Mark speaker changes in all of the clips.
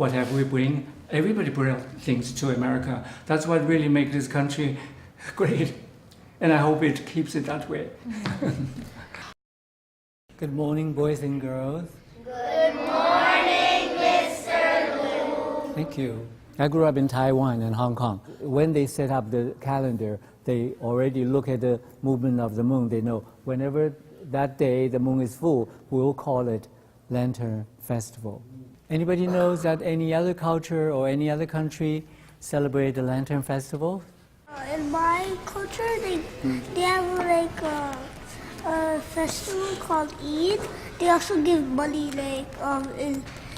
Speaker 1: whatever we bring, everybody brings things to America. That's what really makes this country great. And I hope it keeps it that way. Good morning, boys and girls.
Speaker 2: Good morning, Mr. Liu.
Speaker 1: Thank you. I grew up in Taiwan and Hong Kong. When they set up the calendar, they already look at the movement of the moon. They know whenever that day the moon is full, we'll call it Lantern Festival. Anybody knows that any other culture or any other country celebrate the Lantern Festival?
Speaker 2: In my culture, they have like a festival called Eid. They also give money like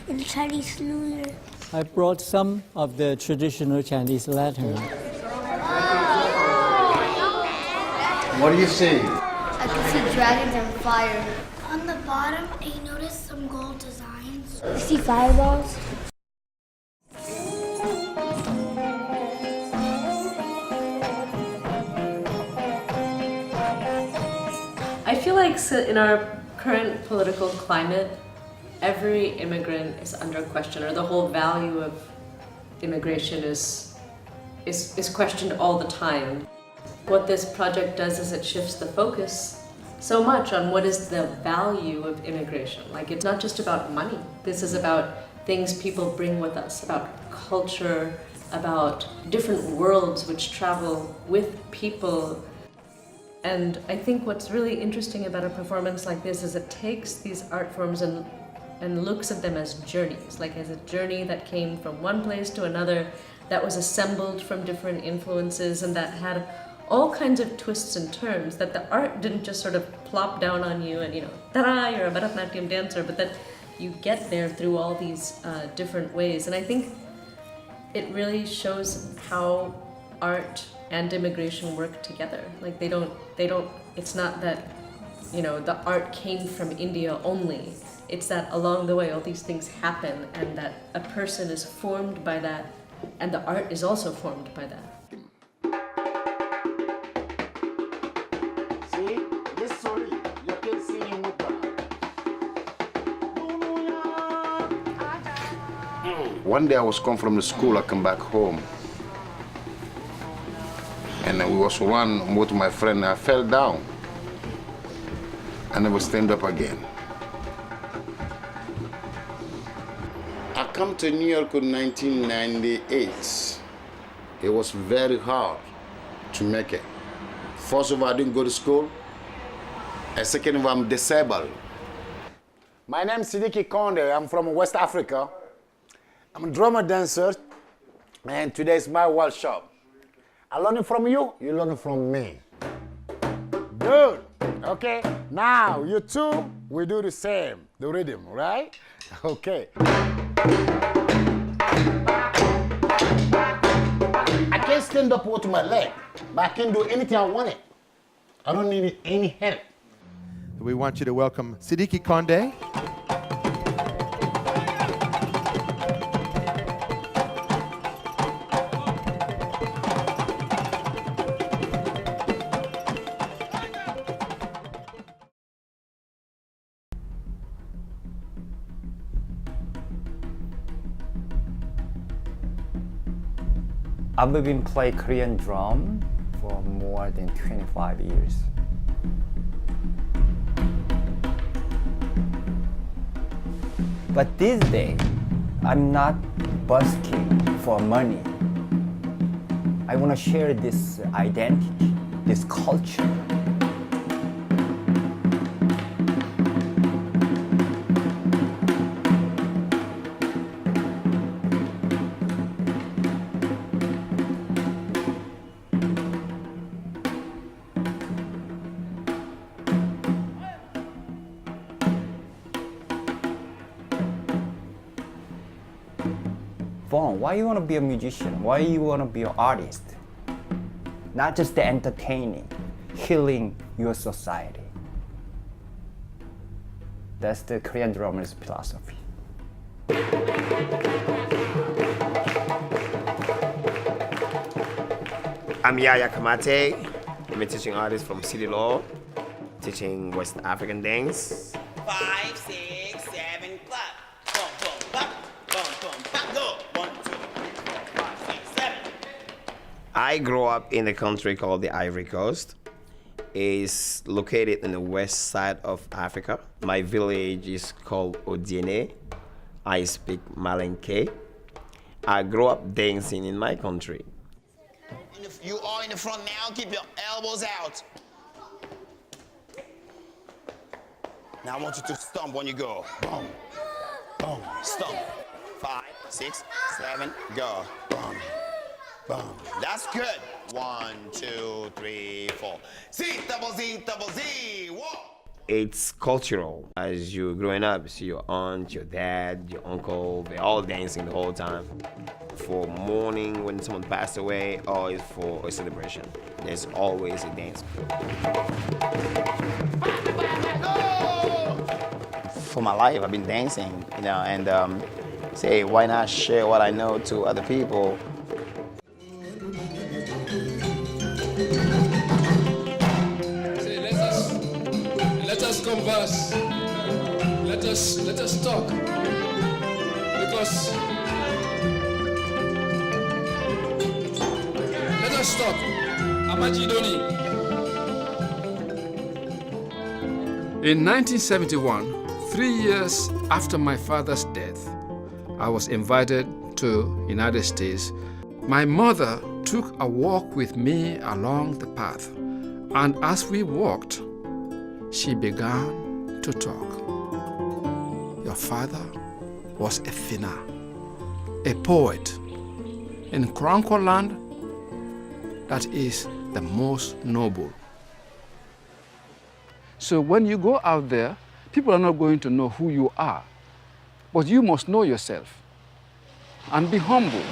Speaker 2: in Chinese New Year.
Speaker 1: I brought some of the traditional Chinese lanterns.
Speaker 3: What do you see?
Speaker 4: I can see dragons and fire.
Speaker 2: On the bottom, I noticed some gold designs.
Speaker 4: You see fireballs?
Speaker 5: I feel like in our current political climate, every immigrant is under question, or the whole value of immigration is questioned all the time. What this project does is it shifts the focus so much on what is the value of immigration. Like, it's not just about money. This is about things people bring with us, about culture, about different worlds which travel with people. And I think what's really interesting about a performance like this is it takes these art forms and looks at them as journeys, like as a journey that came from one place to another, that was assembled from different influences, and that had all kinds of twists and turns, that the art didn't just sort of plop down on you and, ta-da, you're a Bharatanatyam dancer, but that you get there through all these different ways. And I think it really shows how art and immigration work together. Like they don't, it's not that, the art came from India only. It's that along the way all these things happen, and that a person is formed by that, and the art is also formed by that.
Speaker 3: See? This story, you can see him with that. One day I was come from the school, I come back home. And we was run with my friend, I fell down. And I was stand up again. I come to New York in 1998. It was very hard to make it. First of all, I didn't go to school. And second of all, I'm disabled. My name is Sidiki Konde. I'm from West Africa. I'm a drummer dancer, and today is my workshop. I learning from you, you learning from me. Good. Okay. Now you two, we do the same, the rhythm, right? Okay. I can't stand up with my leg, but I can do anything I want it. I don't need any help.
Speaker 6: We want you to welcome Sidiki Konde.
Speaker 7: I've been playing Korean drum for more than 25 years. But these days, I'm not busking for money. I want to share this identity, this culture. Why you want to be a musician? Why you want to be an artist? Not just the entertaining, healing your society. That's the Korean drummer's philosophy.
Speaker 8: I'm Yaya Kamate. I'm a teaching artist from CityLore, teaching West African dance.
Speaker 9: 5, 6, 7, clap. Boom, boom, bop, boom, boom, bop, go.
Speaker 8: I grew up in a country called the Ivory Coast. It's located in the west side of Africa. My village is called Odiene. I speak Malinke. I grew up dancing in my country.
Speaker 9: You are in the front now, keep your elbows out. Now I want you to stomp when you go. Boom, boom, stomp. 5, 6, 7, go. Boom, boom. That's good. 1, 2, 3, 4. Z, double Z, double Z, walk.
Speaker 8: It's cultural. As you're growing up, you see your aunt, your dad, your uncle, they're all dancing the whole time. For mourning when someone passed away, or it's for a celebration. There's always a dance.
Speaker 9: For my life, I've been dancing, you know, and say, why not share what I know to other people?
Speaker 10: Say, let us converse. Let us talk. Because let us talk. Amajidoni. In 1971, 3 years after my father's death, I was invited to United States. My mother took a walk with me along the path, and as we walked, she began to talk. Your father was a finner, a poet. In Kronko land, that is the most noble. So when you go out there, people are not going to know who you are, but you must know yourself and be humble.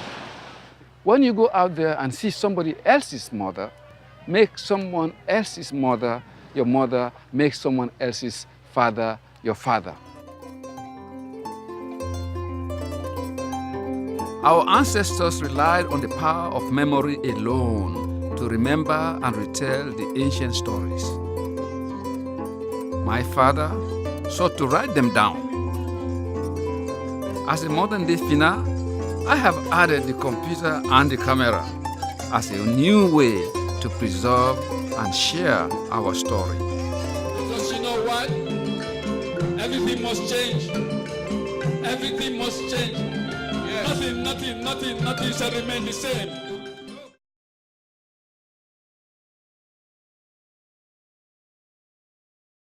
Speaker 10: When you go out there and see somebody else's mother, make someone else's mother your mother, make someone else's father your father. Our ancestors relied on the power of memory alone to remember and retell the ancient stories. My father sought to write them down. As a modern-day finna, I have added the computer and the camera as a new way to preserve and share our story. Because you know what? Everything must change. Everything must change. Yes. Nothing shall remain the same.